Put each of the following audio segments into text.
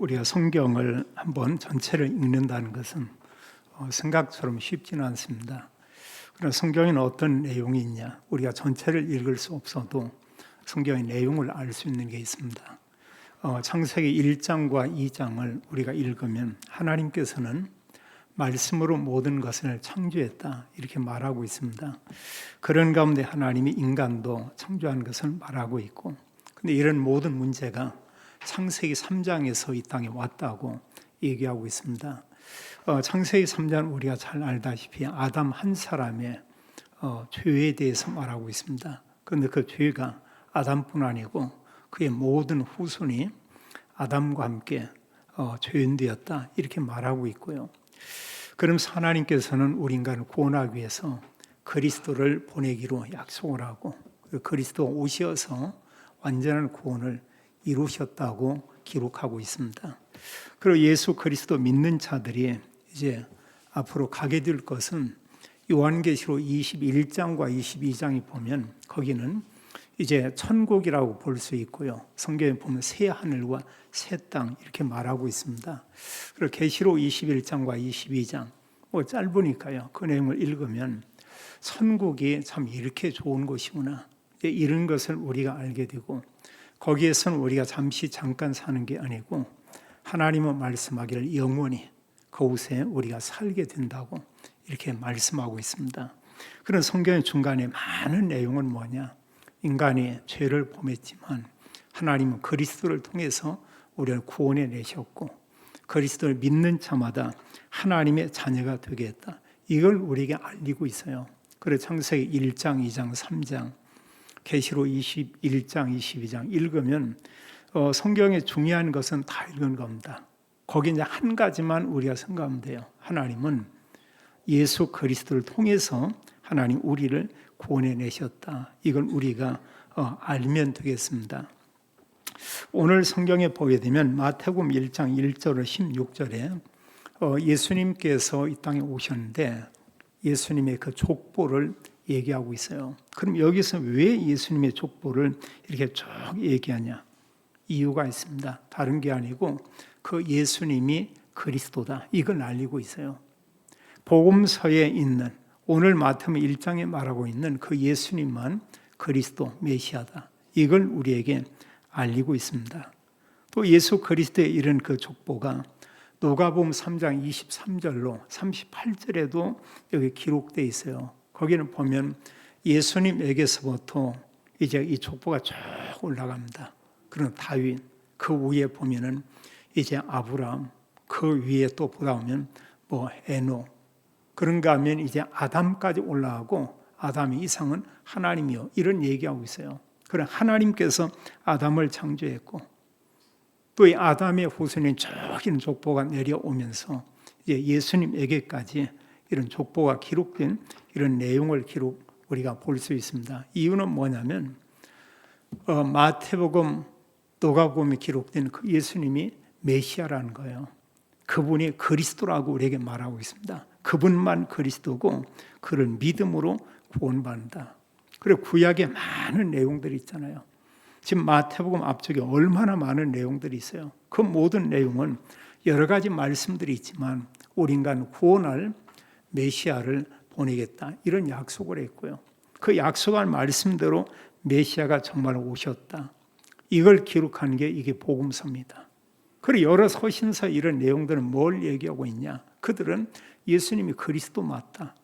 우리가 성경을 한번 전체를 읽는다는 것은 생각처럼 쉽지는 않습니다. 그러나 성경에는 어떤 내용이 있냐? 우리가 전체를 읽을 수 없어도 성경의 내용을 알 수 있는 게 있습니다. 창세기 1장과 2장을 우리가 읽으면 하나님께서는 말씀으로 모든 것을 창조했다 이렇게 말하고 있습니다. 그런 가운데 하나님이 인간도 창조한 것을 말하고 있고, 근데 이런 모든 문제가 창세기 3장에서 이 땅에 왔다고 얘기하고 있습니다. 창세기 3장은 우리가 잘 알다시피 아담 한 사람의 죄에 대해서 말하고 있습니다. 그런데 그 죄가 아담뿐 아니고 그의 모든 후손이 아담과 함께 죄인되었다 이렇게 말하고 있고요. 그러면서 하나님께서는 우리 인간을 구원하기 위해서 그리스도를 보내기로 약속을 하고, 그리스도 오셔서 완전한 구원을 이루셨다고 기록하고 있습니다. 그리고 예수 그리스도 믿는 자들이 이제 앞으로 가게 될 것은 요한계시록 21장과 22장이 보면 거기는 이제 천국이라고 볼 수 있고요. 성경에 보면 새 하늘과 새 땅 이렇게 말하고 있습니다. 그리고 계시록 21장과 22장 짧으니까요. 그 내용을 읽으면 천국이 참 이렇게 좋은 곳이구나 이런 것을 우리가 알게 되고, 거기에서는 우리가 잠깐 사는 게 아니고 하나님은 말씀하기를 영원히 그곳에 우리가 살게 된다고 이렇게 말씀하고 있습니다. 그런 성경의 중간에 많은 내용은 뭐냐? 인간이 죄를 범했지만 하나님은 그리스도를 통해서 우리를 구원해 내셨고, 그리스도를 믿는 자마다 하나님의 자녀가 되게 했다. 이걸 우리에게 알리고 있어요. 그래서 창세기 1장, 2장, 3장, 계시록 21장, 22장 읽으면 성경에 중요한 것은 다 읽은 겁니다. 거기 이제 한 가지만 우리가 생각하면 돼요. 하나님은 예수 그리스도를 통해서 하나님 우리를 구원해 내셨다. 이걸 우리가 알면 되겠습니다. 오늘 성경에 보게 되면 마태복음 1장 1절로 16절에 예수님께서 이 땅에 오셨는데 예수님의 그 족보를 얘기하고 있어요. 그럼 여기서 왜 예수님의 족보를 이렇게 쭉 얘기하냐? 이유가 있습니다. 다른 게 아니고 그 예수님이 그리스도다 이걸 알리고 있어요. 복음서에 있는 오늘 마태복음 1장에 말하고 있는 그 예수님만 그리스도 메시아다 이걸 우리에게 알리고 있습니다. 또 예수 그리스도의 이런 그 족보가 누가복음 3장 23절로 38절에도 여기 기록되어 있어요. 거기는 보면 예수님에게서부터 이제 이 족보가 쭉 올라갑니다. 그런 다윗, 그 위에 보면은 이제 아브라함, 그 위에 또 보다 보면 에녹, 그런가 하면 이제 아담까지 올라가고 아담의 이상은 하나님이요 이런 얘기하고 있어요. 그래 하나님께서 아담을 창조했고 또 이 아담의 후손인 쭉 족보가 내려오면서 이제 예수님에게까지 이런 족보가 기록된 이런 내용을 우리가 볼 수 있습니다. 이유는 뭐냐면 마태복음, 누가복음에 기록된 그 예수님이 메시아라는 거예요. 그분이 그리스도라고 우리에게 말하고 있습니다. 그분만 그리스도고 그를 믿음으로 구원받는다. 그리고 구약에 많은 내용들이 있잖아요. 지금 마태복음 앞쪽에 얼마나 많은 내용들이 있어요. 그 모든 내용은 여러 가지 말씀들이 있지만 우리 인간 구원할 메시아를 보내겠다 이런 약속을 했고요. 그 약속한 말씀대로 메시아가 정말 오셨다. 이걸 기록한 게 이게 복음서입니다. 그리고 여러 서신서 이런 내용들은 뭘 얘기하고 있냐? 그들은 예수님이 그리스도 맞다.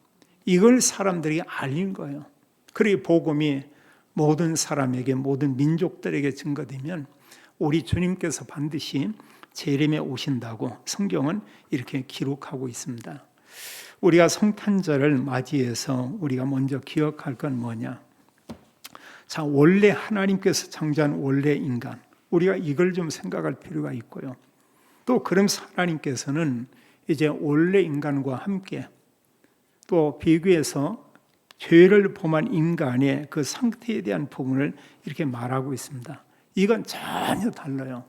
이걸 사람들이 알린 거예요. 그리고 복음이 모든 사람에게 모든 민족들에게 증거되면 우리 주님께서 반드시 재림에 오신다고 성경은 이렇게 기록하고 있습니다. 우리가 성탄절을 맞이해서 우리가 먼저 기억할 건 뭐냐? 자, 원래 하나님께서 창조한 원래 인간, 우리가 이걸 좀 생각할 필요가 있고요. 또 그러면서 하나님께서는 이제 원래 인간과 함께 또 비교해서 죄를 범한 인간의 그 상태에 대한 부분을 이렇게 말하고 있습니다. 이건 전혀 달라요.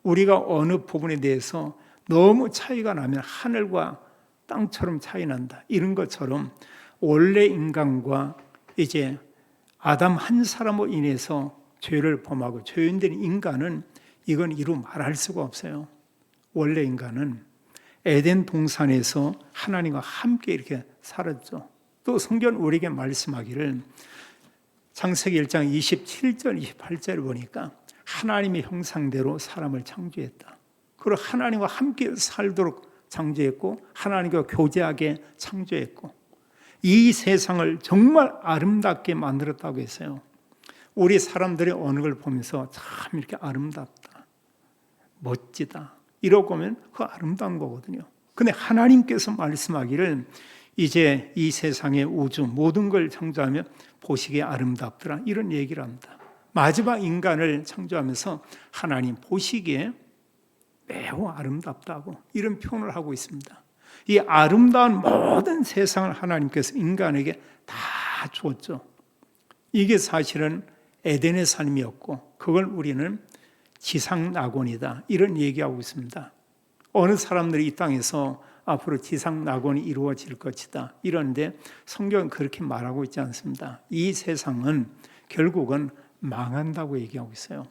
우리가 어느 부분에 대해서 너무 차이가 나면 하늘과 땅처럼 차이 난다 이런 것처럼 원래 인간과 이제 아담 한 사람으로 인해서 죄를 범하고 죄인된 인간은 이건 이루 말할 수가 없어요. 원래 인간은 에덴 동산에서 하나님과 함께 이렇게 살았죠. 또 성경 우리에게 말씀하기를 창세기 1장 27절 28절을 보니까 하나님의 형상대로 사람을 창조했다. 그리고 하나님과 함께 살도록 창조했고 하나님과 교제하게 창조했고 이 세상을 정말 아름답게 만들었다고 했어요. 우리 사람들이 어느 걸 보면서 참 이렇게 아름답다, 멋지다 이러고 보면 그 아름다운 거거든요. 근데 하나님께서 말씀하기를 이제 이 세상의 우주 모든 걸 창조하며 보시기에 아름답더라 이런 얘기를 합니다. 마지막 인간을 창조하면서 하나님 보시기에 매우 아름답다고 이런 표현을 하고 있습니다. 이 아름다운 모든 세상을 하나님께서 인간에게 다 주었죠. 이게 사실은 에덴의 삶이었고 그걸 우리는 지상낙원이다 이런 얘기하고 있습니다. 어느 사람들이 이 땅에서 앞으로 지상낙원이 이루어질 것이다 이런데 성경은 그렇게 말하고 있지 않습니다. 이 세상은 결국은 망한다고 얘기하고 있어요.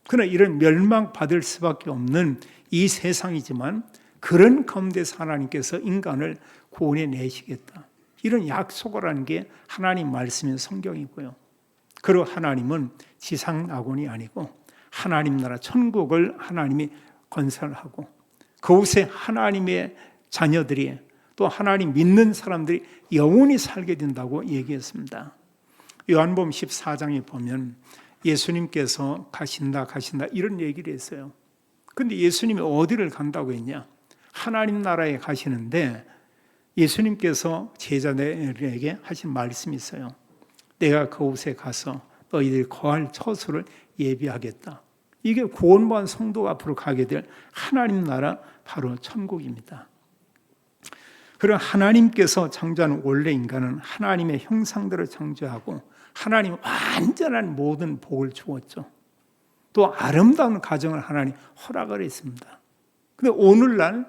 그러나 이런 멸망받을 수밖에 없는 이 세상이지만 그런 가운데서 하나님께서 인간을 구원해 내시겠다 이런 약속을 하는 게 하나님 말씀인 성경이고요. 그리고 하나님은 지상낙원이 아니고 하나님 나라 천국을 하나님이 건설하고 그곳에 하나님의 자녀들이 또 하나님 믿는 사람들이 영원히 살게 된다고 얘기했습니다. 요한복음 14장에 보면 예수님께서 가신다 이런 얘기를 했어요. 근데 예수님이 어디를 간다고 했냐? 하나님 나라에 가시는데 예수님께서 제자들에게 하신 말씀이 있어요. 내가 그곳에 가서 너희들이 거할 처소를 예비하겠다. 이게 구원받은 성도가 앞으로 가게 될 하나님 나라 바로 천국입니다. 그럼 하나님께서 창조한 원래 인간은 하나님의 형상대로 창조하고 하나님 완전한 모든 복을 주었죠. 또 아름다운 가정을 하나님 허락을 했습니다. 근데 오늘날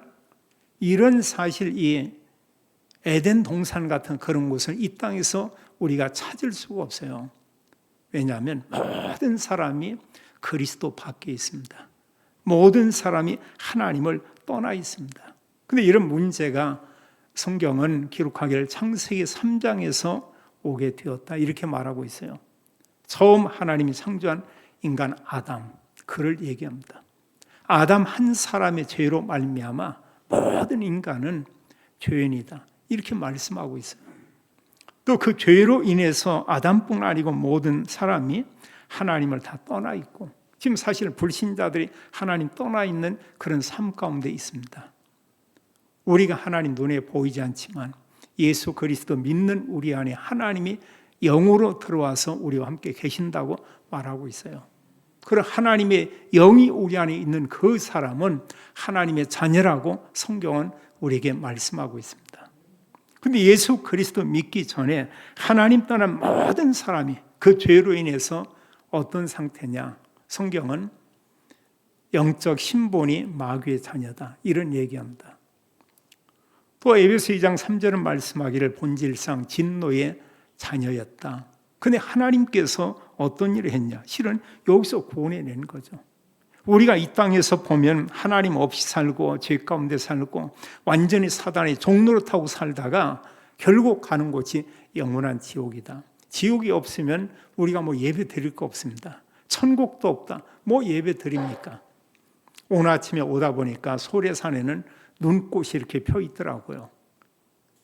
이런 사실 이 에덴 동산 같은 그런 곳을 이 땅에서 우리가 찾을 수가 없어요. 왜냐하면 모든 사람이 그리스도 밖에 있습니다. 모든 사람이 하나님을 떠나 있습니다. 근데 이런 문제가 성경은 기록하기를 창세기 3장에서 오게 되었다 이렇게 말하고 있어요. 처음 하나님이 창조한 인간 아담 그를 얘기합니다. 아담 한 사람의 죄로 말미암아 모든 인간은 죄인이다 이렇게 말씀하고 있어요. 또 그 죄로 인해서 아담뿐 아니고 모든 사람이 하나님을 다 떠나 있고 지금 사실 불신자들이 하나님 떠나 있는 그런 삶 가운데 있습니다. 우리가 하나님 눈에 보이지 않지만 예수 그리스도 믿는 우리 안에 하나님이 영으로 들어와서 우리와 함께 계신다고 말하고 있어요. 그런 하나님의 영이 우리 안에 있는 그 사람은 하나님의 자녀라고 성경은 우리에게 말씀하고 있습니다. 근데 예수 그리스도 믿기 전에 하나님 떠난 모든 사람이 그 죄로 인해서 어떤 상태냐? 성경은 영적 신분이 마귀의 자녀다 이런 얘기합니다. 또 에베소 2장 3절은 말씀하기를 본질상 진노의 자녀였다. 근데 하나님께서 어떤 일을 했냐? 실은 여기서 구원해낸 거죠. 우리가 이 땅에서 보면 하나님 없이 살고 죄 가운데 살고 완전히 사단의 종로를 타고 살다가 결국 가는 곳이 영원한 지옥이다. 지옥이 없으면 우리가 뭐 예배 드릴 거 없습니다. 천국도 없다. 뭐 예배 드립니까? 오늘 아침에 오다 보니까 소래산에는 눈꽃이 이렇게 펴 있더라고요.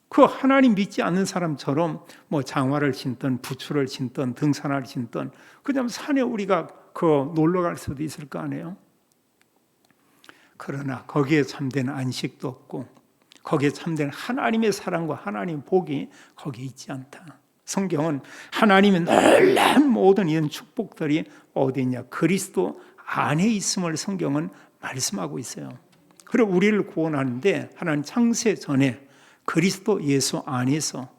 그 하나님 믿지 않는 사람처럼 뭐 장화를 신던 부추를 신던 등산화를 신던 그냥 산에 우리가 그 놀러 갈 수도 있을 거 아니에요. 그러나 거기에 참된 안식도 없고 거기에 참된 하나님의 사랑과 하나님의 복이 거기에 있지 않다. 성경은 하나님의 놀라운 모든 이런 축복들이 어디 있냐? 그리스도 안에 있음을 성경은 말씀하고 있어요. 그리고 우리를 구원하는데 하나님 창세 전에 그리스도 예수 안에서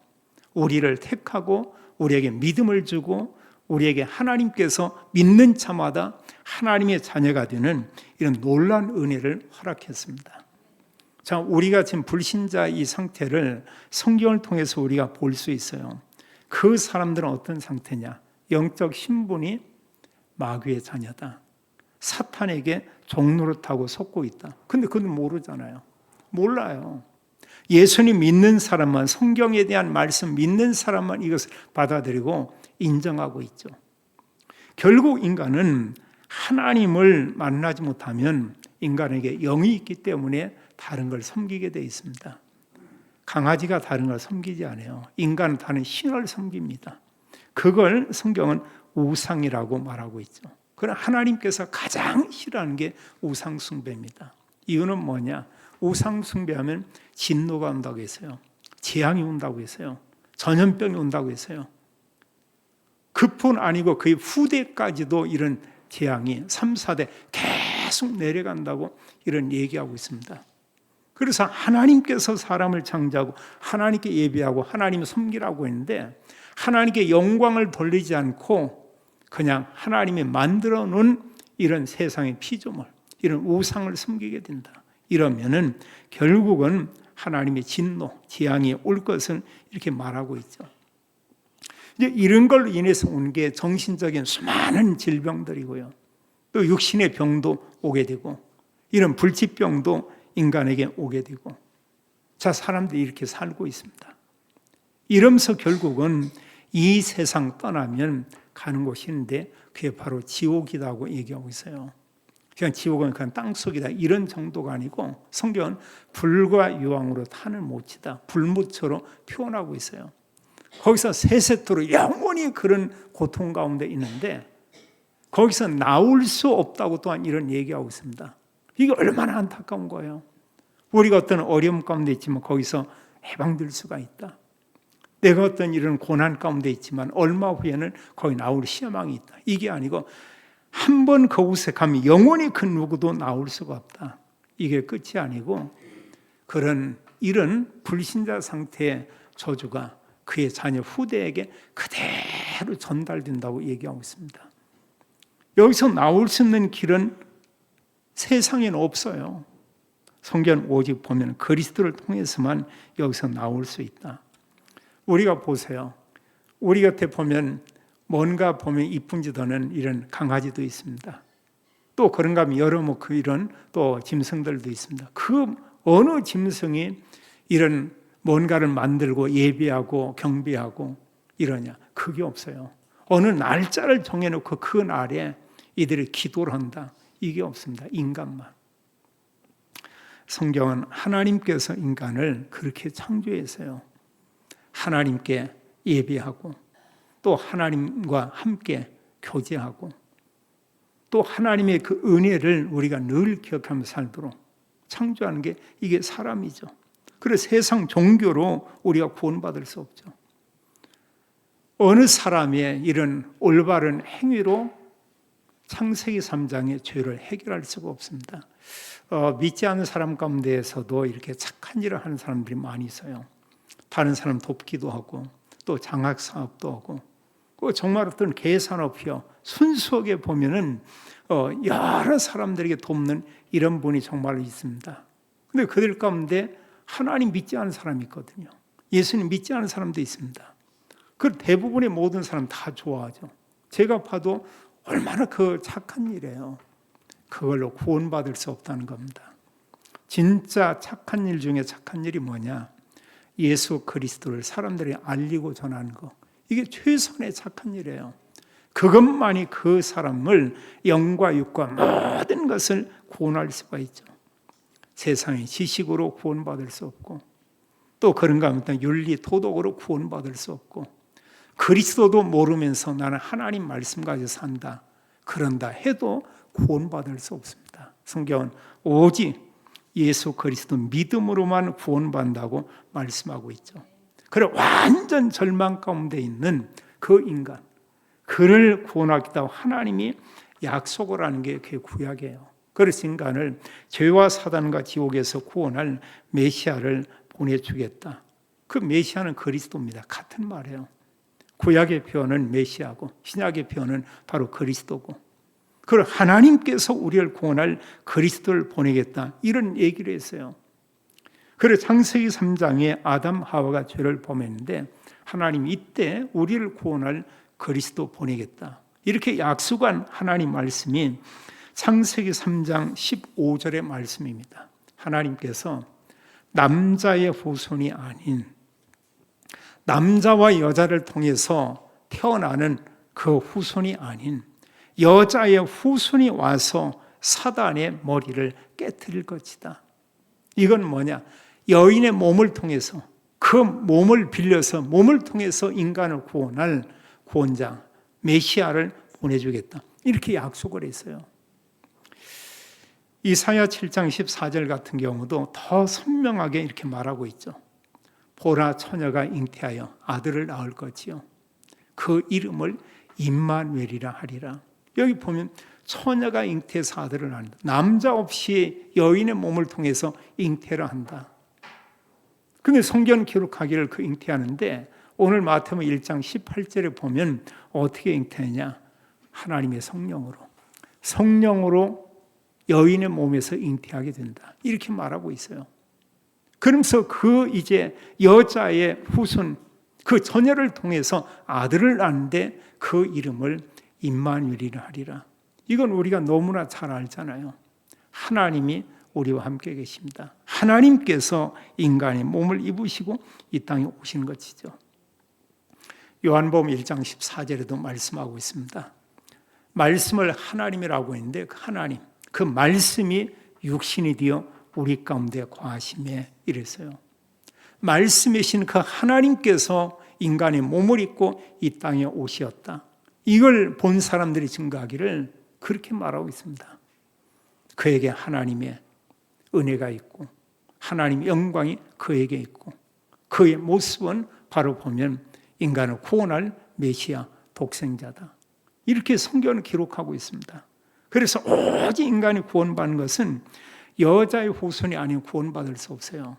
우리를 택하고 우리에게 믿음을 주고 우리에게 하나님께서 믿는 자마다 하나님의 자녀가 되는 이런 놀라운 은혜를 허락했습니다. 자, 우리가 지금 불신자 이 상태를 성경을 통해서 우리가 볼 수 있어요. 그 사람들은 어떤 상태냐? 영적 신분이 마귀의 자녀다. 사탄에게 종노릇하고 속고 있다. 근데 그건 모르잖아요. 몰라요. 예수님 믿는 사람만, 성경에 대한 말씀 믿는 사람만 이것을 받아들이고 인정하고 있죠. 결국 인간은 하나님을 만나지 못하면 인간에게 영이 있기 때문에 다른 걸 섬기게 되어 있습니다. 강아지가 다른 걸 섬기지 않아요. 인간은 다른 신을 섬깁니다. 그걸 성경은 우상이라고 말하고 있죠. 그러나 하나님께서 가장 싫어하는 게 우상 숭배입니다. 이유는 뭐냐? 우상 숭배하면 진노가 온다고 했어요. 재앙이 온다고 했어요. 전염병이 온다고 했어요. 그뿐 아니고 그의 후대까지도 이런 재앙이 3, 4대 계속 내려간다고 이런 얘기하고 있습니다. 그래서 하나님께서 사람을 창조하고 하나님께 예배하고 하나님을 섬기라고 했는데 하나님께 영광을 돌리지 않고 그냥 하나님이 만들어 놓은 이런 세상의 피조물, 이런 우상을 섬기게 된다. 이러면은 결국은 하나님의 진노, 재앙이 올 것은 이렇게 말하고 있죠. 이제 이런 걸로 인해서 온 게 정신적인 수많은 질병들이고요. 또 육신의 병도 오게 되고 이런 불치병도 인간에게 오게 되고 자, 사람들이 이렇게 살고 있습니다. 이러면서 결국은 이 세상 떠나면 가는 곳이 있는데 그게 바로 지옥이라고 얘기하고 있어요. 그냥 지옥은 그냥 땅속이다 이런 정도가 아니고 성경은 불과 유황으로 탄을 못 치다 불무처럼 표현하고 있어요. 거기서 세세토록 영원히 그런 고통 가운데 있는데 거기서 나올 수 없다고 또한 이런 얘기하고 있습니다. 이게 얼마나 안타까운 거예요. 우리가 어떤 어려움 가운데 있지만 거기서 해방될 수가 있다. 내가 어떤 이런 고난 가운데 있지만 얼마 후에는 거기 나올 희망이 있다. 이게 아니고 한 번 그곳에 가면 영원히 그 누구도 나올 수가 없다. 이게 끝이 아니고 그런 이런 불신자 상태의 저주가 그의 자녀 후대에게 그대로 전달된다고 얘기하고 있습니다. 여기서 나올 수 있는 길은 세상에는 없어요. 성경 오직 보면 그리스도를 통해서만 여기서 나올 수 있다. 우리가 보세요. 우리 곁에 보면 뭔가 보면 이쁜 짓 하는 이런 강아지도 있습니다. 또 그런가 하면 여러 이런 또 짐승들도 있습니다. 그 어느 짐승이 이런 뭔가를 만들고 예배하고 경배하고 이러냐? 그게 없어요. 어느 날짜를 정해놓고 그 날에 이들이 기도를 한다. 이게 없습니다. 인간만. 성경은 하나님께서 인간을 그렇게 창조했어요. 하나님께 예배하고 또 하나님과 함께 교제하고 또 하나님의 그 은혜를 우리가 늘 기억하며 살도록 창조하는 게 이게 사람이죠. 그래서 세상 종교로 우리가 구원받을 수 없죠. 어느 사람의 이런 올바른 행위로 창세기 3장의 죄를 해결할 수가 없습니다. 믿지 않는 사람 가운데에서도 이렇게 착한 일을 하는 사람들이 많이 있어요. 다른 사람 돕기도 하고 또 장학사업도 하고 정말 어떤 계산업이요. 순수하게 보면은 여러 사람들에게 돕는 이런 분이 정말 있습니다. 근데 그들 가운데 하나님 믿지 않는 사람이 있거든요. 예수님 믿지 않는 사람도 있습니다. 그 대부분의 모든 사람 다 좋아하죠. 제가 봐도 얼마나 그 착한 일이에요. 그걸로 구원받을 수 없다는 겁니다. 진짜 착한 일 중에 착한 일이 뭐냐? 예수 그리스도를 사람들이 알리고 전하는 거. 이게 최선의 착한 일이에요. 그것만이 그 사람을 영과 육과 모든 것을 구원할 수가 있죠. 세상의 지식으로 구원받을 수 없고 또 그런가 하면 윤리, 도덕으로 구원받을 수 없고 그리스도도 모르면서 나는 하나님 말씀 가지고 산다. 그런다 해도 구원받을 수 없습니다. 성경은 오직 예수 그리스도 믿음으로만 구원받는다고 말씀하고 있죠. 그래 완전 절망 가운데 있는 그 인간, 그를 구원하겠다고 하나님이 약속을 하는 게 그 구약이에요. 그래서 인간을 죄와 사단과 지옥에서 구원할 메시아를 보내주겠다. 그 메시아는 그리스도입니다. 같은 말이에요. 구약의 표현은 메시아고 신약의 표현은 바로 그리스도고 그 하나님께서 우리를 구원할 그리스도를 보내겠다 이런 얘기를 했어요. 그래서 창세기 3장에 아담 하와가 죄를 범했는데 하나님 이때 우리를 구원할 그리스도 보내겠다 이렇게 약속한 하나님 말씀이 창세기 3장 15절의 말씀입니다. 하나님께서 남자의 후손이 아닌 남자와 여자를 통해서 태어나는 그 후손이 아닌 여자의 후손이 와서 사단의 머리를 깨트릴 것이다. 이건 뭐냐? 여인의 몸을 통해서, 그 몸을 빌려서, 몸을 통해서 인간을 구원할 구원자 메시아를 보내주겠다. 이렇게 약속을 했어요. 이사야 7장 14절 같은 경우도 더 선명하게 이렇게 말하고 있죠. 보라, 처녀가 잉태하여 아들을 낳을 것이요 그 이름을 임마누엘이라 하리라. 여기 보면 처녀가 잉태해서 아들을 낳는다. 남자 없이 여인의 몸을 통해서 잉태를 한다. 근데 성경 기록하기를 그 잉태하는데 오늘 마태복음 1장 18절에 보면 어떻게 잉태하냐? 하나님의 성령으로 여인의 몸에서 잉태하게 된다. 이렇게 말하고 있어요. 그러면서 그 이제 여자의 후손, 그 처녀를 통해서 아들을 낳는데 그 이름을 임마누엘이라 하리라. 이건 우리가 너무나 잘 알잖아요. 하나님이 우리와 함께 계십니다. 하나님께서 인간의 몸을 입으시고 이 땅에 오신 것이죠. 요한복음 1장 14절에도 말씀하고 있습니다. 말씀을 하나님이라고 했는데 그 하나님, 그 말씀이 육신이 되어 우리 가운데 거하심에 이랬어요. 말씀이신 그 하나님께서 인간의 몸을 입고 이 땅에 오셨다. 이걸 본 사람들이 증거하기를 그렇게 말하고 있습니다. 그에게 하나님의 은혜가 있고 하나님의 영광이 그에게 있고 그의 모습은 바로 보면 인간을 구원할 메시아 독생자다. 이렇게 성경은 기록하고 있습니다. 그래서 오직 인간이 구원받는 것은 여자의 후손이 아니면 구원받을 수 없어요.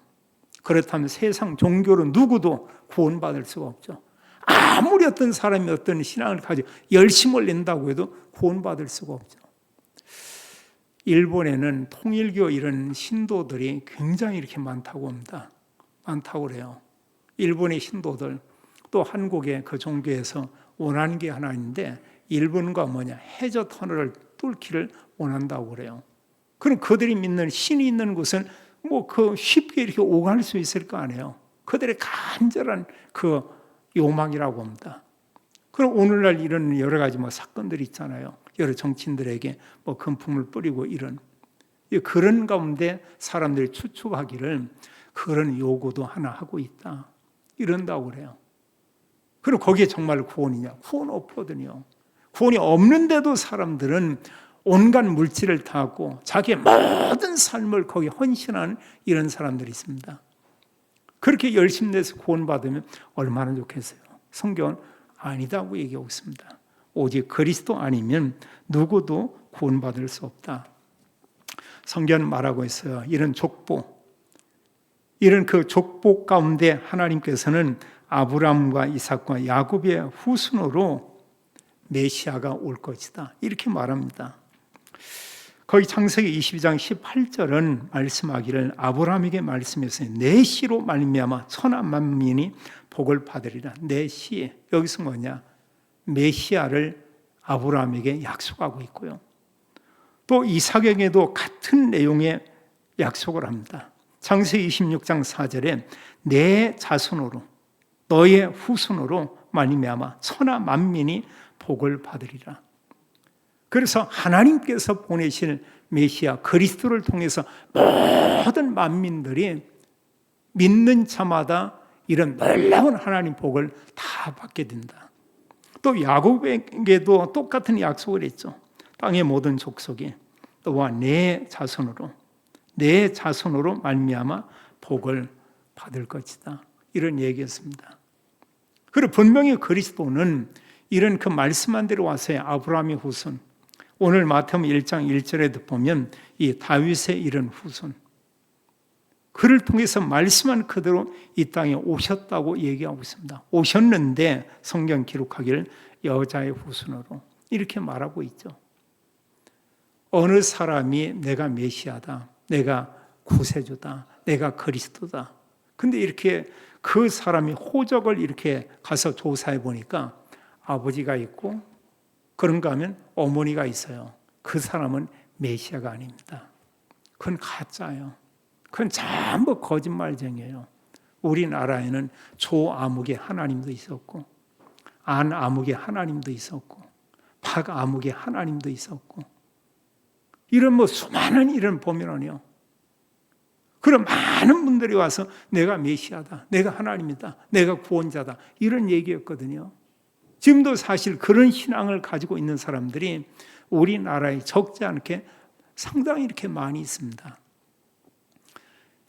그렇다면 세상 종교로 누구도 구원받을 수가 없죠. 아무리 어떤 사람이 어떤 신앙을 가지고 열심을 낸다고 해도 구원받을 수가 없죠. 일본에는 통일교 이런 신도들이 굉장히 이렇게 많다고 합니다. 많다고 그래요. 일본의 신도들, 또 한국의 그 종교에서 원하는 게 하나 있는데 일본과 뭐냐? 해저 터널을 뚫기를 원한다고 그래요. 그럼 그들이 믿는 신이 있는 곳은 뭐 그 쉽게 이렇게 오갈 수 있을 거 아니에요. 그들의 간절한 그 요망이라고 합니다. 그럼 오늘날 이런 여러 가지 뭐 사건들이 있잖아요. 여러 정치인들에게 뭐 금품을 뿌리고 그런 가운데 사람들이 추측하기를 그런 요구도 하나 하고 있다. 이런다고 그래요. 그리고 거기에 정말 구원이냐? 구원 없거든요. 구원이 없는데도 사람들은 온갖 물질을 다하고 자기의 모든 삶을 거기에 헌신하는 이런 사람들이 있습니다. 그렇게 열심히 내서 구원받으면 얼마나 좋겠어요. 성경은 아니다고 얘기하고 있습니다. 오직 그리스도 아니면 누구도 구원받을 수 없다. 성경은 말하고 있어요. 이런 족보, 이런 그 족보 가운데 하나님께서는 아브라함과 이삭과 야곱의 후손으로 메시아가 올 것이다. 이렇게 말합니다. 거기 창세기 22장 18절은 말씀하기를 아브라함에게 말씀했어요. 내 씨로 말미암아 천하 만민이 복을 받으리라. 내 씨, 여기서 뭐냐? 메시아를 아브라함에게 약속하고 있고요. 또 이삭에게도 같은 내용의 약속을 합니다. 창세기 26장 4절에 내 자손으로 너의 후손으로 말미암아 천하 만민이 복을 받으리라. 그래서 하나님께서 보내실 메시아 그리스도를 통해서 모든 만민들이 믿는 자마다 이런 놀라운 하나님 복을 다 받게 된다. 또 야곱에게도 똑같은 약속을 했죠. 땅의 모든 족속이 너와 내 자손으로 말미암아 복을 받을 것이다. 이런 얘기였습니다. 그리고 분명히 그리스도는 이런 그 말씀한 대로 와서의 아브라함의 후손, 오늘 마태복음 1장 1절에도 보면 이 다윗의 이런 후손, 그를 통해서 말씀한 그대로 이 땅에 오셨다고 얘기하고 있습니다. 오셨는데 성경 기록하기를 여자의 후손으로 이렇게 말하고 있죠. 어느 사람이 내가 메시아다, 내가 구세주다, 내가 그리스도다. 근데 이렇게 그 사람이 호적을 이렇게 가서 조사해 보니까 아버지가 있고 그런가 하면 어머니가 있어요. 그 사람은 메시아가 아닙니다. 그건 가짜예요. 그건 전부 거짓말쟁이에요. 우리나라에는 조아무개 하나님도 있었고, 안아무개 하나님도 있었고, 박아무개 하나님도 있었고, 이런 수많은 이런 보면은요, 그런 많은 분들이 와서 내가 메시아다, 내가 하나님이다, 내가 구원자다, 이런 얘기였거든요. 지금도 사실 그런 신앙을 가지고 있는 사람들이 우리나라에 적지 않게 상당히 이렇게 많이 있습니다.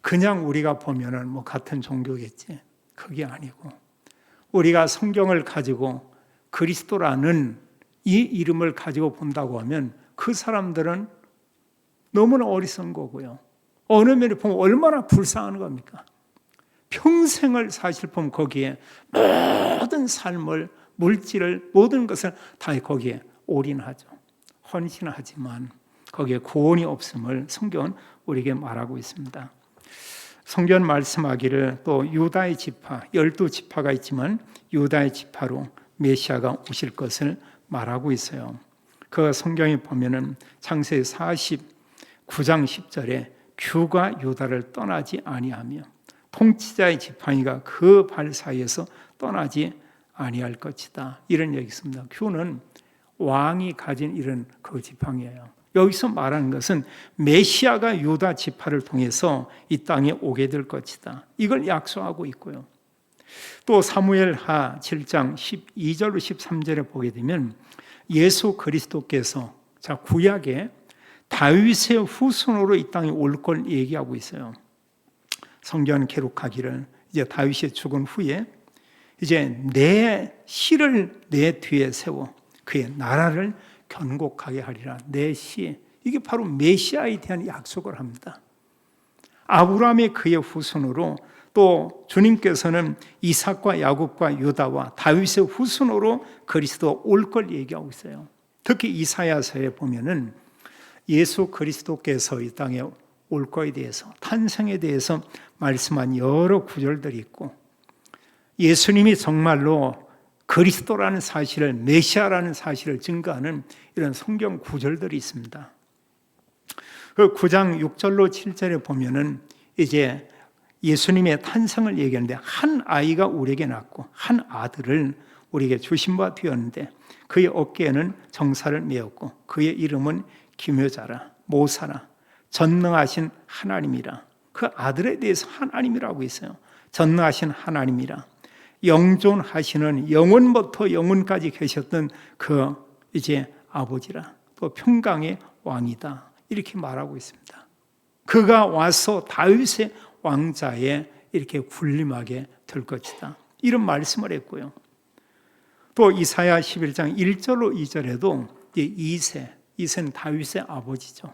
그냥 우리가 보면은 같은 종교겠지. 그게 아니고, 우리가 성경을 가지고 그리스도라는 이 이름을 가지고 본다고 하면 그 사람들은 너무나 어리석은 거고요. 어느 면에 보면 얼마나 불쌍한 겁니까? 평생을 사실 보면 거기에 모든 삶을, 물질을, 모든 것을 다 거기에 올인하죠. 헌신하지만 거기에 구원이 없음을 성경은 우리에게 말하고 있습니다. 성경 말씀하기를 또 유다의 지파, 12지파가 있지만 유다의 지파로 메시아가 오실 것을 말하고 있어요. 그 성경에 보면은 창세기 49장 10절에 규가 유다를 떠나지 아니하며 통치자의 지팡이가 그 발 사이에서 떠나지 아니할 것이다. 이런 얘기 있습니다. 규는 왕이 가진 이런 그 지팡이에요. 여기서 말하는 것은 메시아가 유다 지파를 통해서 이 땅에 오게 될 것이다. 이걸 약속하고 있고요. 또 사무엘하 7장 12절로 13절에 보게 되면 예수 그리스도께서 구약에 다윗의 후손으로 이 땅에 올 걸 얘기하고 있어요. 성경 기록하기를 이제 다윗이 죽은 후에 이제 내 씨를 내 뒤에 세워 그의 나라를 견고하게 하리라. 내 씨, 이게 바로 메시아에 대한 약속을 합니다. 아브라함의 그의 후손으로 또 주님께서는 이삭과 야곱과 유다와 다윗의 후손으로 그리스도 올 걸 얘기하고 있어요. 특히 이사야서에 보면은 예수 그리스도께서 이 땅에 올 거에 대해서, 탄생에 대해서 말씀한 여러 구절들이 있고, 예수님이 정말로 그리스도라는 사실을, 메시아라는 사실을 증거하는 이런 성경 구절들이 있습니다. 그 9장 6절로 7절에 보면은 이제 예수님의 탄생을 얘기하는데, 한 아이가 우리에게 낳고 한 아들을 우리에게 주신 바 되었는데 그의 어깨에는 정사를 메었고 그의 이름은 기묘자라, 모사라, 전능하신 하나님이라. 그 아들에 대해서 하나님이라고 있어요. 전능하신 하나님이라, 영존하시는, 영원부터 영원까지 계셨던 그 이제 아버지라, 또 평강의 왕이다, 이렇게 말하고 있습니다. 그가 와서 다윗의 왕자에 이렇게 군림하게 될 것이다, 이런 말씀을 했고요. 또 이사야 11장 1절로 2절에도 이새는 다윗의 아버지죠.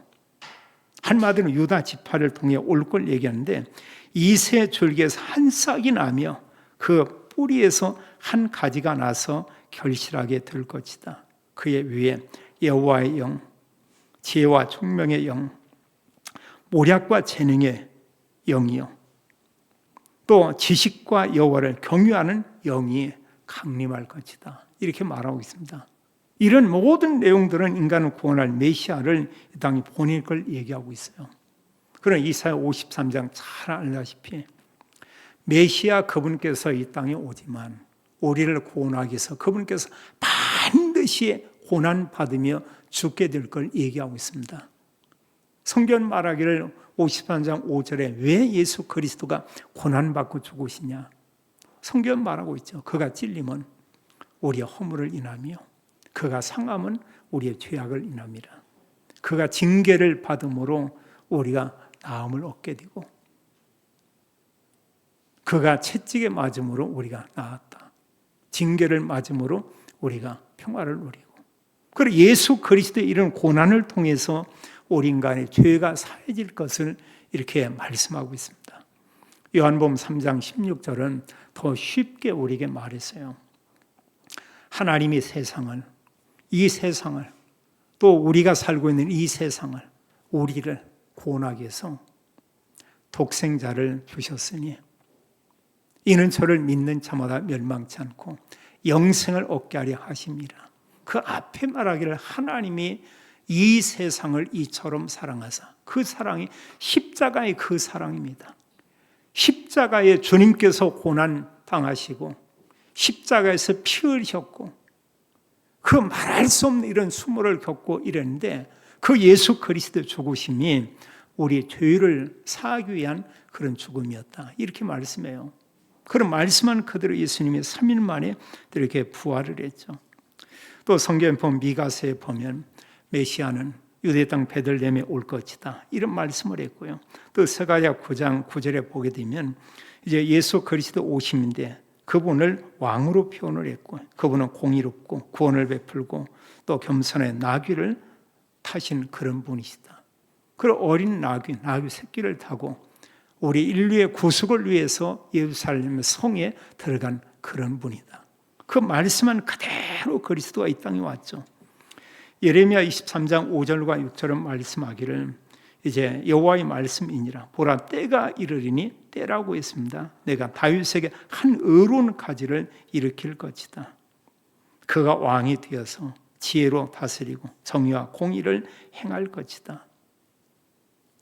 한마디로 유다 지파를 통해 올 걸 얘기하는데, 이새 줄기에서 한 싹이 나며 그 뿌리에서 한 가지가 나서 결실하게 될 것이다. 그의 위에 여호와의 영, 지혜와 총명의 영, 모략과 재능의 영이요, 또 지식과 여호와를 경유하는 영이 강림할 것이다, 이렇게 말하고 있습니다. 이런 모든 내용들은 인간을 구원할 메시아를 이 땅에 보낼 걸 얘기하고 있어요. 그런 이사야 53장 잘 알다시피 메시아 그분께서 이 땅에 오지만 우리를 구원하기 위해서 그분께서 반드시 고난받으며 죽게 될 걸 얘기하고 있습니다. 성경 말하기를 53장 5절에 왜 예수 그리스도가 고난받고 죽으시냐, 성경 말하고 있죠. 그가 찔림은 우리의 허물을 인하며 그가 상함은 우리의 죄악을 인함이라. 그가 징계를 받음으로 우리가 나음을 얻게 되고 그가 채찍에 맞음으로 우리가 나았다. 징계를 맞음으로 우리가 평화를 누리고, 그리고 예수 그리스도의 이런 고난을 통해서 우리 인간의 죄가 사해질 것을 이렇게 말씀하고 있습니다. 요한복음 3장 16절은 더 쉽게 우리에게 말했어요. 하나님이 이 세상을 또 우리가 살고 있는 이 세상을, 우리를 구원하기 위해서 독생자를 주셨으니 이는 저를 믿는 자마다 멸망치 않고 영생을 얻게 하려 하심이라. 그 앞에 말하기를 하나님이 이 세상을 이처럼 사랑하사. 그 사랑이 십자가의 그 사랑입니다. 십자가에 주님께서 고난 당하시고 십자가에서 피 흘리셨고 그 말할 수 없는 이런 수모를 겪고 이랬는데 그 예수 그리스도의 죽으심이 우리 죄를 사하기 위한 그런 죽음이었다. 이렇게 말씀해요. 그런 말씀한 그대로 예수님이 3일 만에 이렇게 부활을 했죠. 또 성경에 보면 미가서에 보면 메시아는 유대 땅 베들레헴에 올 것이다. 이런 말씀을 했고요. 또 스가랴 9장 9절에 보게 되면 이제 예수 그리스도 오심인데 그분을 왕으로 표현을 했고 그분은 공의롭고 구원을 베풀고 또 겸손의 나귀를 타신 그런 분이시다. 그 어린 나귀 새끼를 타고 우리 인류의 구속을 위해서 예루살렘 성에 들어간 그런 분이다. 그 말씀은 그대로 그리스도가 이 땅에 왔죠. 예레미야 23장 5절과 6절은 말씀하기를 이제 여호와의 말씀이니라. 보라 때가 이르리니 때라고 했습니다. 내가 다윗에게 한 의로운 가지를 일으킬 것이다. 그가 왕이 되어서 지혜로 다스리고 정의와 공의를 행할 것이다.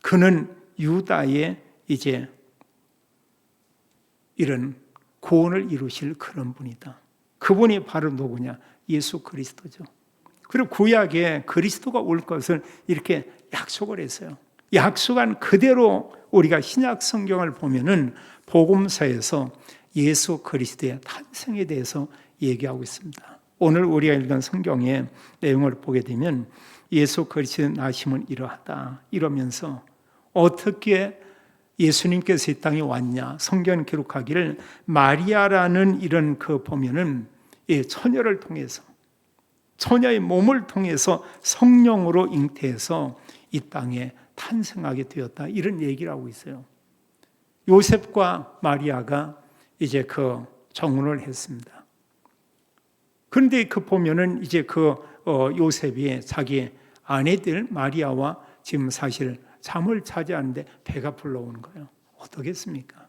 그는 유다의 이제 이런 구원을 이루실 그런 분이다. 그분이 바로 누구냐? 예수 그리스도죠. 그리고 구약에 그리스도가 올 것을 이렇게 약속을 했어요. 약속한 그대로 우리가 신약 성경을 보면은 복음서에서 예수 그리스도의 탄생에 대해서 얘기하고 있습니다. 오늘 우리가 읽은 성경의 내용을 보게 되면 예수 그리스도의 나심은 이러하다. 이러면서 어떻게 예수님께서 이 땅에 왔냐? 성경 기록하기를 마리아라는 이런 보면은 처녀를 통해서 처녀의 몸을 통해서 성령으로 잉태해서 이 땅에 탄생하게 되었다. 이런 얘기를 하고 있어요. 요셉과 마리아가 이제 정혼을 했습니다. 그런데 보면은 이제 요셉이 자기 아내들 마리아와 지금 사실 잠을 자지 않는데 배가 불러오는 거예요. 어떻겠습니까?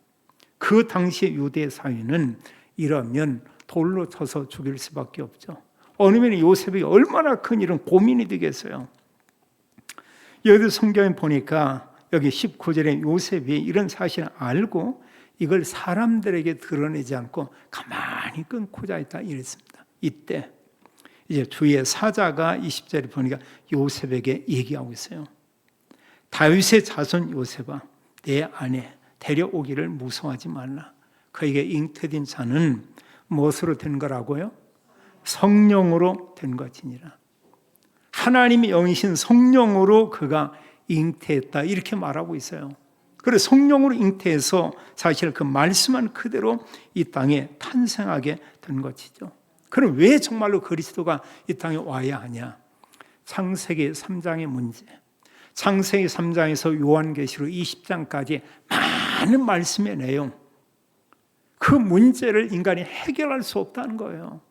그 당시의 유대 사회는 이러면 돌로 쳐서 죽일 수밖에 없죠. 어느 면에 요셉이 얼마나 큰 이런 고민이 되겠어요. 여기 성경에 보니까 여기 19절에 요셉이 이런 사실을 알고 이걸 사람들에게 드러내지 않고 가만히 끊고 자있다 이랬습니다. 이때 이제 주의 사자가 20절에 보니까 요셉에게 얘기하고 있어요. 다윗의 자손 요셉아, 내 아내 데려오기를 무서워하지 말라. 그에게 잉태된 자는 무엇으로 된 거라고요? 성령으로 된 것이니라. 하나님이 영이신 성령으로 그가 잉태했다 이렇게 말하고 있어요. 그래서 성령으로 잉태해서 사실 그 말씀한 그대로 이 땅에 탄생하게 된 것이죠. 그럼 왜 정말로 그리스도가 이 땅에 와야 하냐? 창세기 3장의 문제, 창세기 3장에서 요한계시록 20장까지 많은 말씀의 내용, 그 문제를 인간이 해결할 수 없다는 거예요.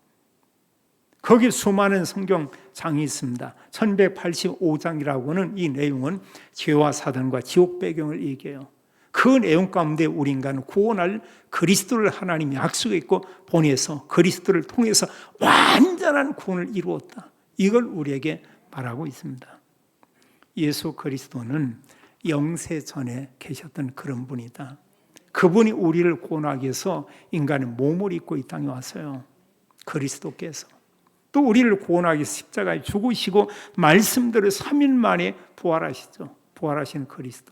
거기 수많은 성경장이 있습니다. 1185장이라고는 이 내용은 죄와 사단과 지옥 배경을 얘기해요. 그 내용 가운데 우리 인간은 구원할 그리스도를 하나님이 약속했고 보내서 그리스도를 통해서 완전한 구원을 이루었다. 이걸 우리에게 말하고 있습니다. 예수 그리스도는 영세 전에 계셨던 그런 분이다. 그분이 우리를 구원하기 위해서 인간의 몸을 입고 이 땅에 왔어요. 그리스도께서. 또 우리를 구원하기 위해서 십자가에 죽으시고 말씀대로 3일 만에 부활하시죠. 부활하신 그리스도.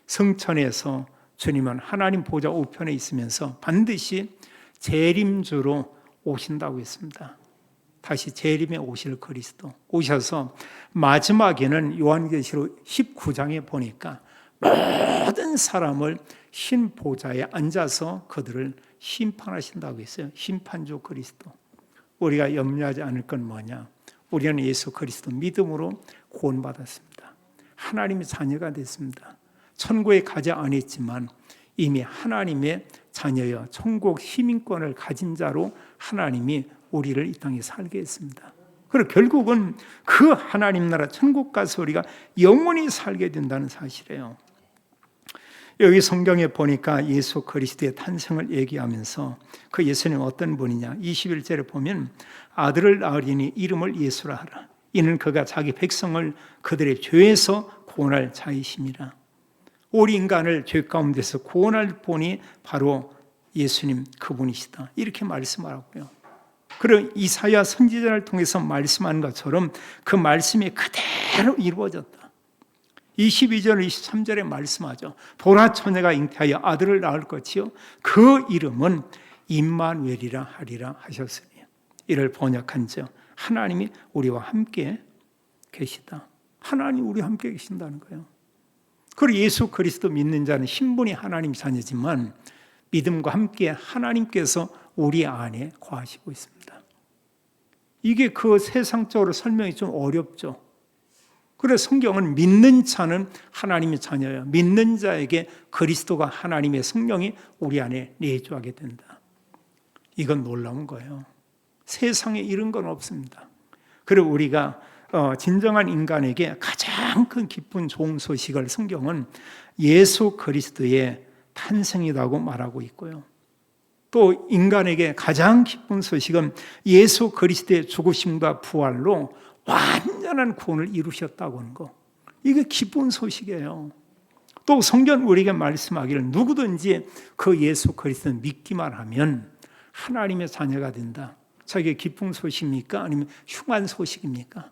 성천에서 주님은 하나님 보좌 우편에 있으면서 반드시 재림주로 오신다고 했습니다. 다시 재림에 오실 그리스도. 오셔서 마지막에는 요한계시록 19장에 보니까 모든 사람을 신 보좌에 앉아서 그들을 심판하신다고 했어요. 심판주 그리스도. 우리가 염려하지 않을 건 뭐냐? 우리는 예수 그리스도 믿음으로 구원받았습니다. 하나님의 자녀가 됐습니다. 천국에 가지 않았지만 이미 하나님의 자녀여 천국 시민권을 가진 자로 하나님이 우리를 이 땅에 살게 했습니다. 그리고 결국은 그 하나님 나라 천국 가서 우리가 영원히 살게 된다는 사실이에요. 여기 성경에 보니까 예수 그리스도의 탄생을 얘기하면서 그 예수님은 어떤 분이냐? 21절에 보면 아들을 낳으리니 이름을 예수라 하라. 이는 그가 자기 백성을 그들의 죄에서 구원할 자이심이라. 우리 인간을 죄 가운데서 구원할 분이 바로 예수님 그분이시다. 이렇게 말씀하라고요. 그리고 이사야 선지자를 통해서 말씀한 것처럼 그 말씀이 그대로 이루어졌다. 22절 23절에 말씀하죠. 보라 처녀가 잉태하여 아들을 낳을 것이요 그 이름은 임마누엘이라 하리라 하셨으니 이를 번역한즉 하나님이 우리와 함께 계시다. 하나님 우리와 함께 계신다는 거예요. 그리고 예수 그리스도 믿는 자는 신분이 하나님 자녀지만 믿음과 함께 하나님께서 우리 안에 거하시고 있습니다. 이게 그 세상적으로 설명이 좀 어렵죠. 그래서 성경은 믿는 자는 하나님의 자녀예요. 믿는 자에게 그리스도가 하나님의 성령이 우리 안에 내주하게 된다. 이건 놀라운 거예요. 세상에 이런 건 없습니다. 그리고 우리가 진정한 인간에게 가장 큰 기쁜 좋은 소식을 성경은 예수 그리스도의 탄생이라고 말하고 있고요. 또 인간에게 가장 기쁜 소식은 예수 그리스도의 죽으심과 부활로 완전한 구원을 이루셨다고 하는 거. 이게 기쁜 소식이에요. 또 성경 우리에게 말씀하기를 누구든지 그 예수 그리스도를 믿기만 하면 하나님의 자녀가 된다. 저게 기쁜 소식입니까? 아니면 흉한 소식입니까?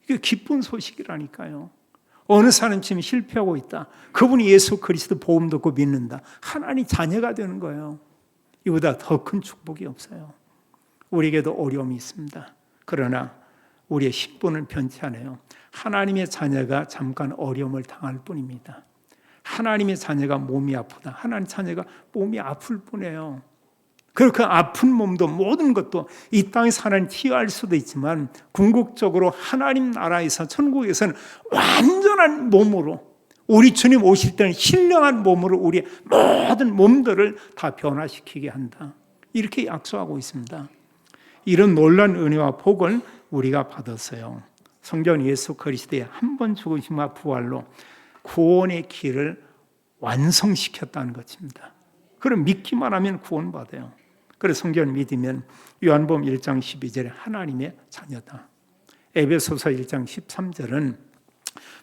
이게 기쁜 소식이라니까요. 어느 사람 지금 실패하고 있다. 그분이 예수 그리스도 복음 듣고 믿는다. 하나님 자녀가 되는 거예요. 이보다 더 큰 축복이 없어요. 우리에게도 어려움이 있습니다. 그러나 우리의 신분은 변치 않아요. 하나님의 자녀가 잠깐 어려움을 당할 뿐입니다. 하나님의 자녀가 몸이 아프다. 하나님의 자녀가 몸이 아플 뿐이에요. 그렇게 아픈 몸도 모든 것도 이 땅에서 하나님 치유할 수도 있지만 궁극적으로 하나님 나라에서 천국에서는 완전한 몸으로 우리 주님 오실 때는 신령한 몸으로 우리의 모든 몸들을 다 변화시키게 한다. 이렇게 약속하고 있습니다. 이런 놀라운 은혜와 복을 우리가 받았어요. 성경 예수 그리스도의 한 번 죽으심과 부활로 구원의 길을 완성시켰다는 것입니다. 그럼 믿기만 하면 구원받아요. 그래서 성경 믿으면 요한복음 1장 12절에 하나님의 자녀다. 에베소서 1장 13절은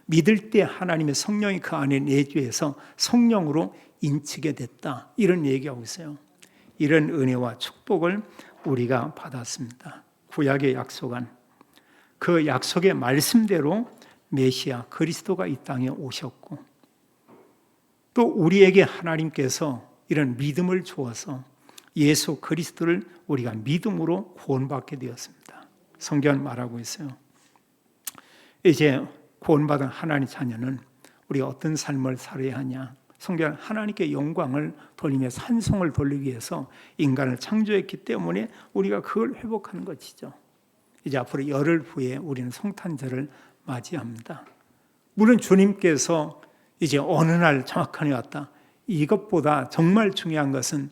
믿을 때 하나님의 성령이 그 안에 내주해서 성령으로 인치게 됐다. 이런 얘기하고 있어요. 이런 은혜와 축복을 우리가 받았습니다. 구약의 약속한 그 약속의 말씀대로 메시아 그리스도가 이 땅에 오셨고 또 우리에게 하나님께서 이런 믿음을 주어서 예수 그리스도를 우리가 믿음으로 구원받게 되었습니다. 성경은 말하고 있어요. 이제 구원받은 하나님의 자녀는 우리가 어떤 삶을 살아야 하냐. 성경은 하나님께 영광을 돌리며 찬송을 돌리기 위해서 인간을 창조했기 때문에 우리가 그걸 회복하는 것이죠. 이제 앞으로 열흘 후에 우리는 성탄절을 맞이합니다. 물론 주님께서 이제 어느 날 정확하게 왔다. 이것보다 정말 중요한 것은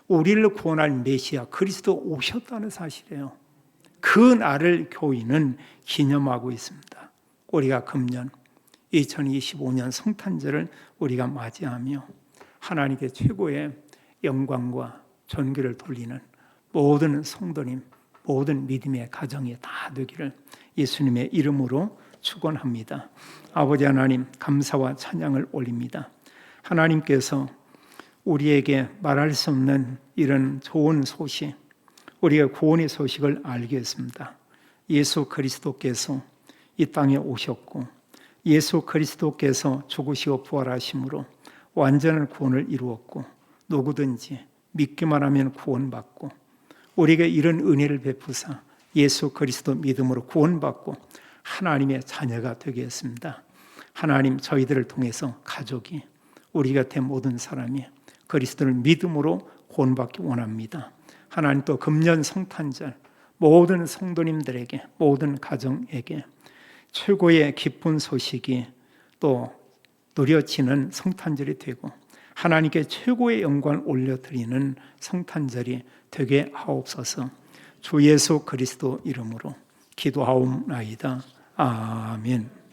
우리를 구원할 메시아 그리스도 오셨다는 사실이에요. 그 날을 교인은 기념하고 있습니다. 우리가 금년 2025년 성탄절을 우리가 맞이하며 하나님께 최고의 영광과 존귀를 돌리는 모든 성도님, 모든 믿음의 가정이 다 되기를 예수님의 이름으로 축원합니다. 아버지 하나님 감사와 찬양을 올립니다. 하나님께서 우리에게 말할 수 없는 이런 좋은 소식, 우리가 구원의 소식을 알게 했습니다. 예수 그리스도께서 이 땅에 오셨고 예수 그리스도께서 죽으시고 부활하심으로 완전한 구원을 이루었고 누구든지 믿기만 하면 구원받고 우리에게 이런 은혜를 베푸사 예수 그리스도 믿음으로 구원받고 하나님의 자녀가 되게 했습니다. 하나님 저희들을 통해서 가족이 우리 곁에 모든 사람이 그리스도를 믿음으로 구원받기 원합니다. 하나님 또 금년 성탄절 모든 성도님들에게 모든 가정에게 최고의 기쁜 소식이 또 누려지는 성탄절이 되고 하나님께 최고의 영광을 올려드리는 성탄절이 되게 하옵소서. 주 예수 그리스도 이름으로 기도하옵나이다. 아멘.